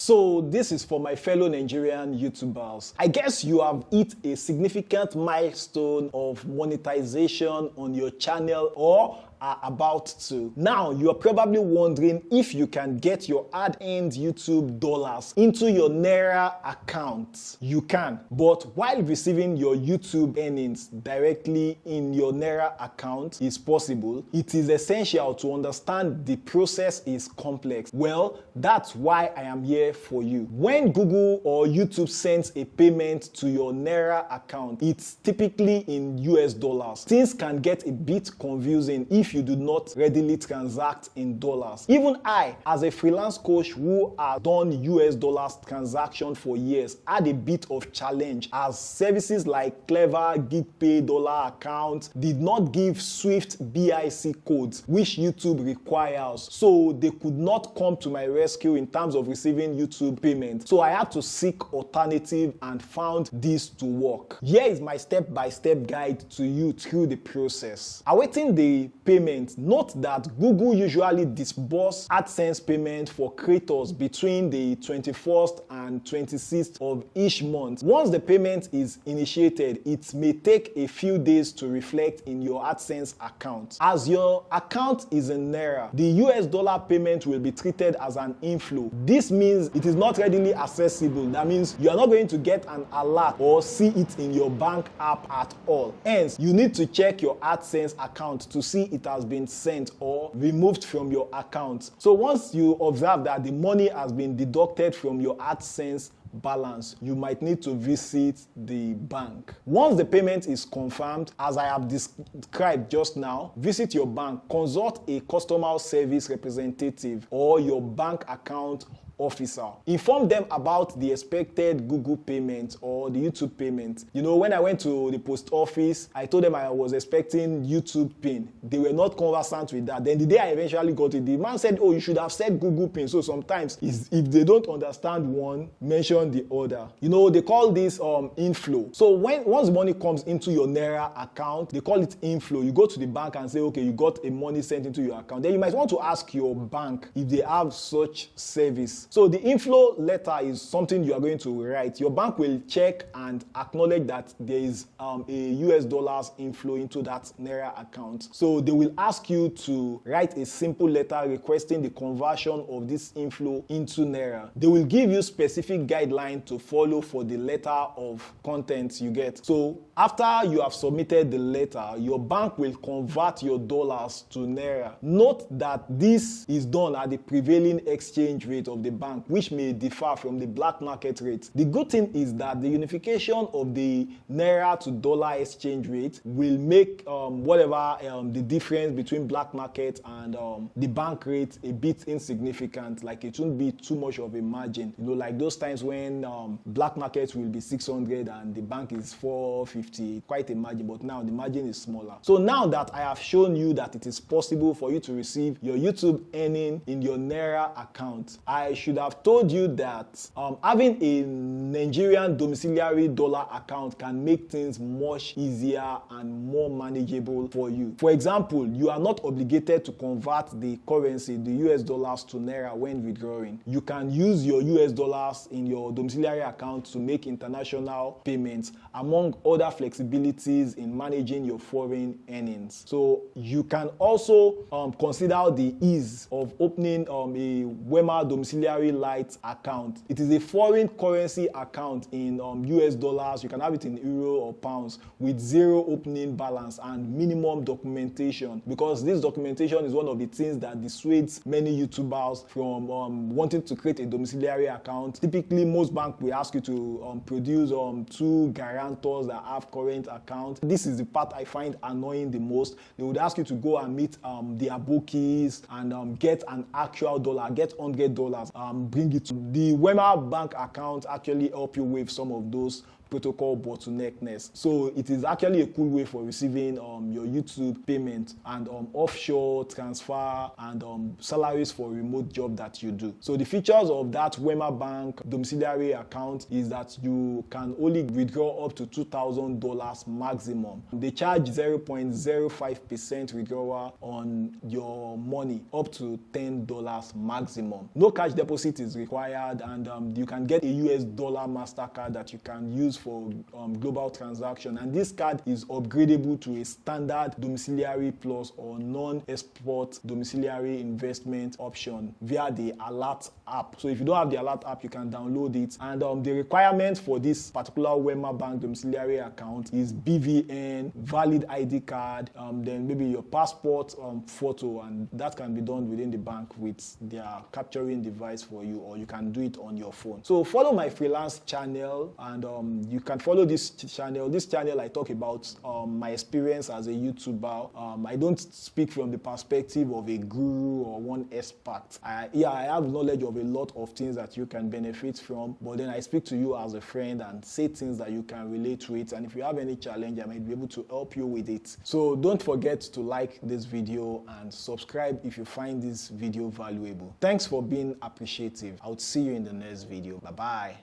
So this is for my fellow Nigerian YouTubers. I guess you have hit a significant milestone of monetization on your channel or are about to. Now, you are probably wondering if you can get your ad-end YouTube dollars into your Naira account. You can, but while receiving your YouTube earnings directly in your Naira account is possible, it is essential to understand the process is complex. Well, that's why I am here for you. When Google or YouTube sends a payment to your Naira account, it's typically in US dollars. Things can get a bit confusing if you do not readily transact in dollars. Even I, as a freelance coach who has done US dollars transaction for years, had a bit of challenge as services like Cleva, Geegpay dollar account did not give SWIFT BIC codes, which YouTube requires. So they could not come to my rescue in terms of receiving YouTube payment. So I had to seek alternative and found this to work. Here is my step-by-step guide to you through the process. Awaiting the payment, note that Google usually disburses AdSense payment for creators between the 21st and 26th of each month. Once the payment is initiated, it may take a few days to reflect in your AdSense account. As your account is in Naira, the US dollar payment will be treated as an inflow. This means it is not readily accessible. That means you are not going to get an alert or see it in your bank app at all. Hence, you need to check your AdSense account to see it has been sent or removed from your account. So once you observe that the money has been deducted from your AdSense balance, you might need to visit the bank. Once the payment is confirmed, as I have described just now, visit your bank, consult a customer service representative or your bank account officer. Inform them about the expected Google payment or the YouTube payment. You know, when I went to the post office, I told them I was expecting YouTube pin. They were not conversant with that. Then the day I eventually got it, the man said, oh, you should have said Google pin. So sometimes if they don't understand one, mention the other. You know, they call this inflow. So once money comes into your Naira account, they call it inflow. You go to the bank and say, okay, you got a money sent into your account. Then you might want to ask your bank if they have such service. So the inflow letter is something you are going to write. Your bank will check and acknowledge that there is a US dollars inflow into that Naira account. So they will ask you to write a simple letter requesting the conversion of this inflow into Naira. They will give you specific guidelines to follow for the letter of content you get. So after you have submitted the letter, your bank will convert your dollars to Naira. Note that this is done at the prevailing exchange rate of the bank, which may differ from the black market rate. The good thing is that the unification of the Naira to dollar exchange rate will make whatever the difference between black market and the bank rate a bit insignificant. Like it won't be too much of a margin. You know, like those times when black market will be 600 and the bank is 450, quite a margin, but now the margin is smaller. So now that I have shown you that it is possible for you to receive your YouTube earning in your Naira account, I should have told you that having a Nigerian domiciliary dollar account can make things much easier and more manageable for you. For example, you are not obligated to convert the currency, the US dollars, to Naira when withdrawing. You can use your US dollars in your domiciliary account to make international payments, among other flexibilities in managing your foreign earnings. So you can also consider the ease of opening a Wema domiciliary Lite account. It is a foreign currency account in US dollars. You can have it in euro or pounds with zero opening balance and minimum documentation, because this documentation is one of the things that dissuades many YouTubers from wanting to create a domiciliary account. Typically, most banks will ask you to produce 2 guarantors that have current accounts. This is the part I find annoying the most. They would ask you to go and meet the abokis and get an actual dollar, get $100, bring it to the Wema bank account, actually help you with some of those protocol bottleneckness. So it is actually a cool way for receiving your YouTube payment and offshore transfer and salaries for remote job that you do. So the features of that Wema Bank domiciliary account is that you can only withdraw up to $2,000 maximum. They charge 0.05% withdrawal on your money up to $10 maximum. No cash deposit is required, and you can get a US dollar MasterCard that you can use for global transaction. And this card is upgradable to a standard domiciliary plus or non-export domiciliary investment option via the Alert app. So if you don't have the Alert app, you can download it. And the requirement for this particular Wema Bank domiciliary account is BVN, valid ID card, then maybe your passport photo, and that can be done within the bank with their capturing device for you, or you can do it on your phone. So follow my freelance channel, and you can follow this channel. This channel, I talk about my experience as a YouTuber. I don't speak from the perspective of a guru or one expert. I have knowledge of a lot of things that you can benefit from, but then I speak to you as a friend and say things that you can relate with, and if you have any challenge, I might be able to help you with it. So don't forget to like this video and subscribe if you find this video valuable. Thanks for being appreciative. I'll see you in the next video. Bye bye.